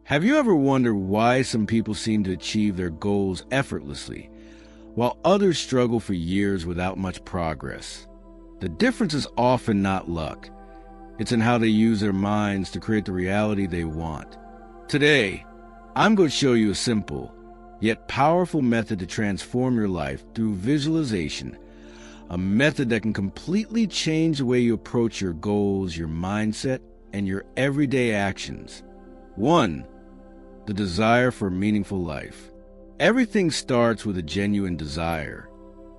Have you ever wondered why some people seem to achieve their goals effortlessly, while others struggle for years without much progress? The difference is often not luck. It's in how they use their minds to create the reality they want. Today, I'm going to show you a simple, yet powerful method to transform your life through visualization, a method that can completely change the way you approach your goals, your mindset, and your everyday actions. 1. The desire for a meaningful life. Everything starts with a genuine desire.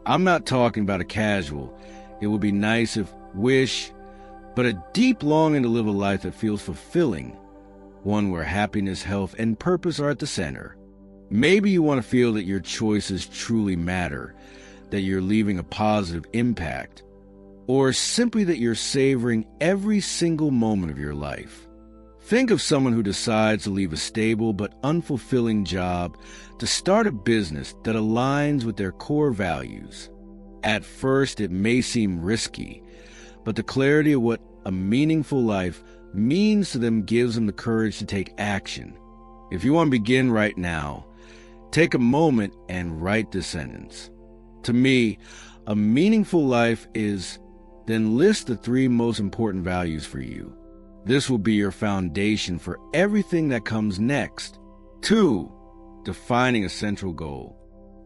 I'm not talking about a casual, it would be nice if, wish, but a deep longing to live a life that feels fulfilling, one where happiness, health, and purpose are at the center. Maybe you want to feel that your choices truly matter, that you're leaving a positive impact, or simply that you're savoring every single moment of your life. Think of someone who decides to leave a stable but unfulfilling job to start a business that aligns with their core values. At first, it may seem risky, but the clarity of what a meaningful life means to them gives them the courage to take action. If you want to begin right now, take a moment and write this sentence. To me, a meaningful life is, then list the 3 most important values for you. This will be your foundation for everything that comes next. 2. Defining a central goal.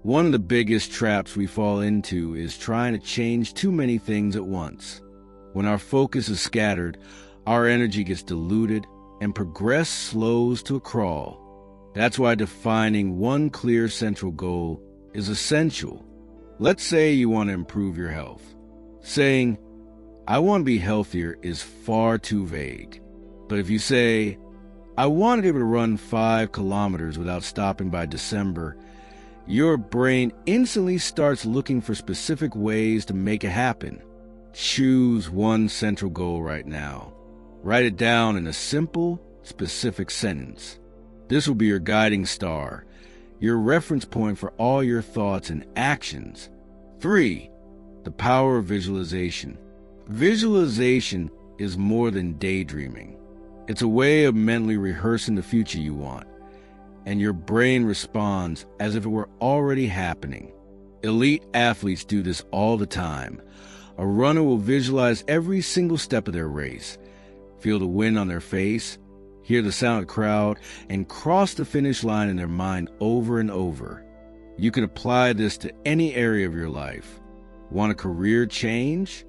One of the biggest traps we fall into is trying to change too many things at once. When our focus is scattered, our energy gets diluted and progress slows to a crawl. That's why defining one clear central goal is essential. Let's say you want to improve your health. Saying, I want to be healthier is far too vague. But if you say, I want to be able to run 5 kilometers without stopping by December, your brain instantly starts looking for specific ways to make it happen. Choose one central goal right now. Write it down in a simple, specific sentence. This will be your guiding star, your reference point for all your thoughts and actions. 3. The power of visualization. Visualization is more than daydreaming. It's a way of mentally rehearsing the future you want, and your brain responds as if it were already happening. Elite athletes do this all the time. A runner will visualize every single step of their race, feel the wind on their face, hear the sound of the crowd, and cross the finish line in their mind over and over. You can apply this to any area of your life. Want a career change?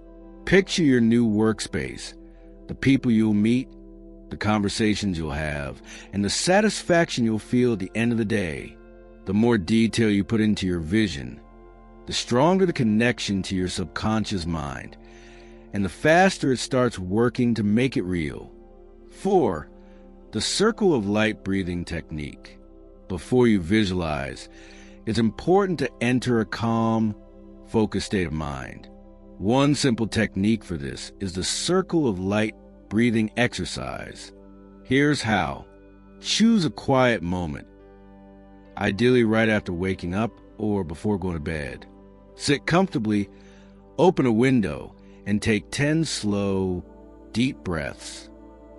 Picture your new workspace, the people you'll meet, the conversations you'll have, and the satisfaction you'll feel at the end of the day. The more detail you put into your vision, the stronger the connection to your subconscious mind, and the faster it starts working to make it real. 4. The circle of light breathing technique. Before you visualize, it's important to enter a calm, focused state of mind. One simple technique for this is the circle of light breathing exercise. Here's how. Choose a quiet moment, ideally right after waking up or before going to bed. Sit comfortably, open a window, and take 10 slow, deep breaths.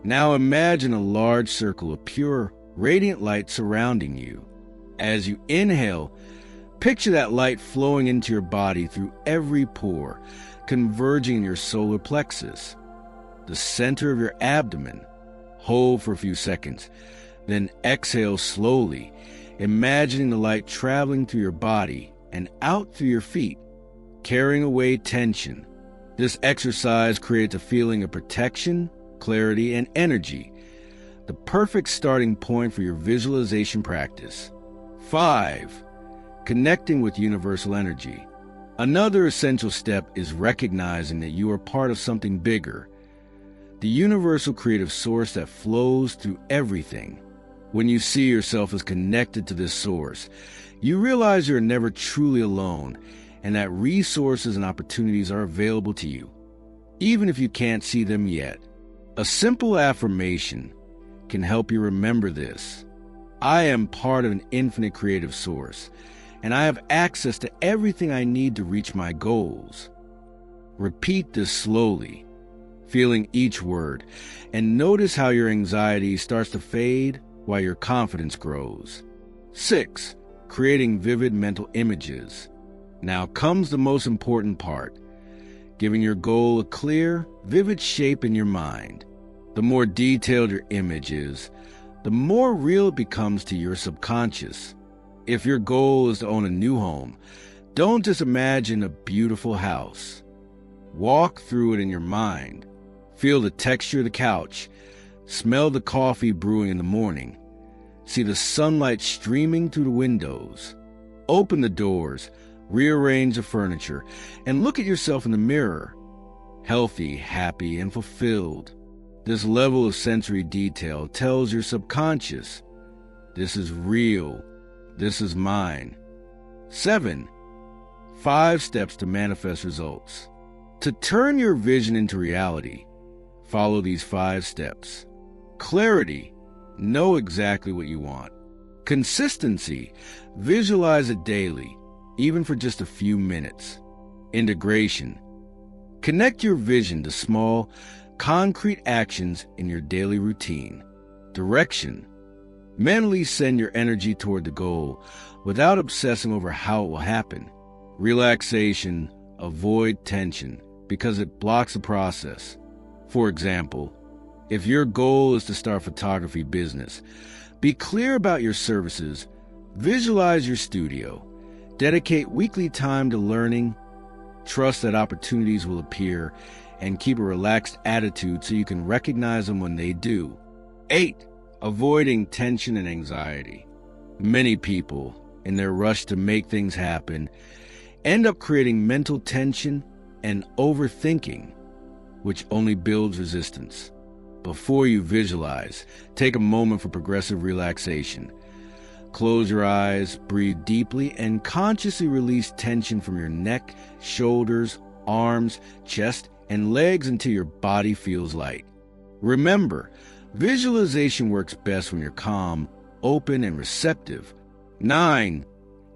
Now imagine a large circle of pure, radiant light surrounding you. As you inhale, picture that light flowing into your body through every pore, converging in your solar plexus, the center of your abdomen. Hold for a few seconds, then exhale slowly, imagining the light traveling through your body and out through your feet, carrying away tension. This exercise creates a feeling of protection, clarity, and energy, the perfect starting point for your visualization practice. 5. Connecting with universal energy. Another essential step is recognizing that you are part of something bigger, the universal creative source that flows through everything. When you see yourself as connected to this source, you realize you're never truly alone and that resources and opportunities are available to you, even if you can't see them yet. A simple affirmation can help you remember this. I am part of an infinite creative source, and I have access to everything I need to reach my goals. Repeat this slowly, feeling each word, and notice how your anxiety starts to fade while your confidence grows. 6. Creating vivid mental images. Now comes the most important part, giving your goal a clear, vivid shape in your mind. The more detailed your image is, the more real it becomes to your subconscious. If your goal is to own a new home, don't just imagine a beautiful house. Walk through it in your mind. Feel the texture of the couch. Smell the coffee brewing in the morning. See the sunlight streaming through the windows. Open the doors, rearrange the furniture, and look at yourself in the mirror. Healthy, happy, and fulfilled. This level of sensory detail tells your subconscious, this is real, this is mine. 7. 5 steps to manifest results. To turn your vision into reality, follow these 5 steps. Clarity, know exactly what you want. Consistency, visualize it daily, even for just a few minutes. Integration, connect your vision to small, concrete actions in your daily routine. Direction, mentally send your energy toward the goal without obsessing over how it will happen. Relaxation, avoid tension because it blocks the process. For example, if your goal is to start a photography business, be clear about your services, visualize your studio, dedicate weekly time to learning, trust that opportunities will appear, and keep a relaxed attitude so you can recognize them when they do. 8. Avoiding tension and anxiety. Many people, in their rush to make things happen, end up creating mental tension and overthinking, which only builds resistance. Before you visualize, take a moment for progressive relaxation. Close your eyes, breathe deeply, and consciously release tension from your neck, shoulders, arms, chest, and legs until your body feels light. Remember, visualization works best when you're calm, open, and receptive. 9.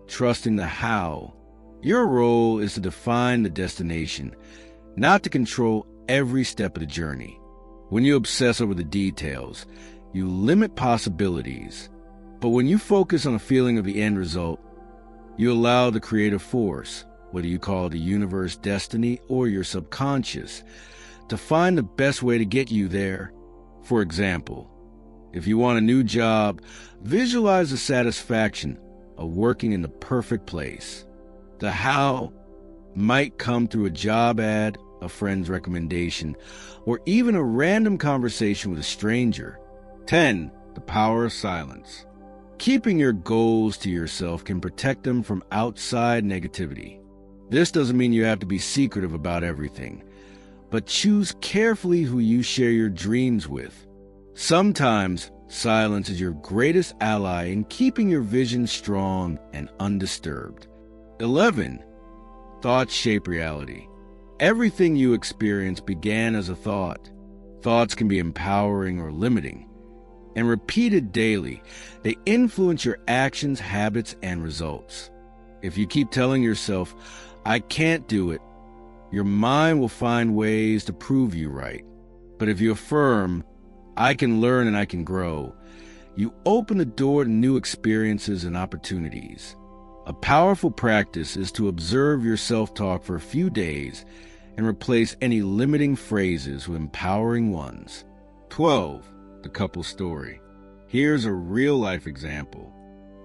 Trusting the how. Your role is to define the destination, not to control every step of the journey. When you obsess over the details, you limit possibilities. But when you focus on a feeling of the end result, you allow the creative force, whether you call it the universe, destiny, or your subconscious, to find the best way to get you there. For example, if you want a new job, visualize the satisfaction of working in the perfect place. The how might come through a job ad, a friend's recommendation, or even a random conversation with a stranger. 10. The power of silence. Keeping your goals to yourself can protect them from outside negativity. This doesn't mean you have to be secretive about everything, but choose carefully who you share your dreams with. Sometimes silence is your greatest ally in keeping your vision strong and undisturbed. 11. Thoughts shape reality. Everything you experience began as a thought. Thoughts can be empowering or limiting, and repeated daily, they influence your actions, habits, and results. If you keep telling yourself, I can't do it, your mind will find ways to prove you right. But if you affirm, I can learn and I can grow, you open the door to new experiences and opportunities. A powerful practice is to observe your self-talk for a few days and replace any limiting phrases with empowering ones. 12. The couple story. Here's a real-life example.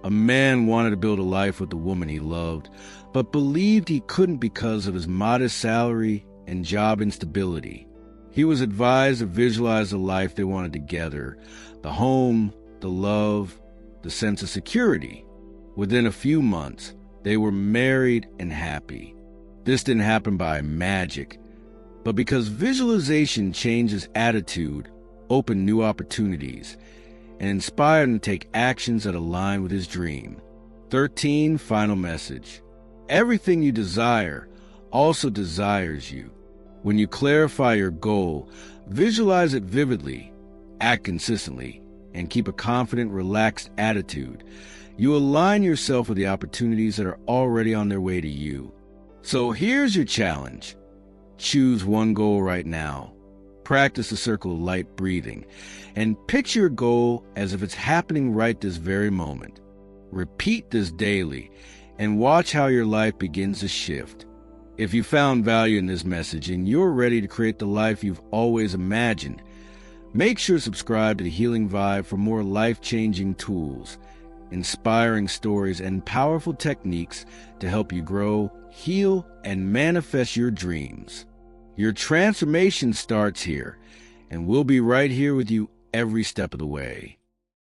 A man wanted to build a life with the woman he loved, but believed he couldn't because of his modest salary and job instability. He was advised to visualize the life they wanted together, the home, the love, the sense of security. Within a few months, they were married and happy. This didn't happen by magic, but because visualization changed his attitude, opened new opportunities, and inspired him to take actions that align with his dream. 13. Final message. Everything you desire also desires you. When you clarify your goal, visualize it vividly, act consistently, and keep a confident, relaxed attitude, you align yourself with the opportunities that are already on their way to you. So here's your challenge. Choose one goal right now. Practice the circle of light breathing and picture your goal as if it's happening right this very moment. Repeat this daily and watch how your life begins to shift. If you found value in this message and you're ready to create the life you've always imagined, make sure to subscribe to The Healing Vibe for more life-changing tools, inspiring stories, and powerful techniques to help you grow, heal, and manifest your dreams. Your transformation starts here, and we'll be right here with you every step of the way.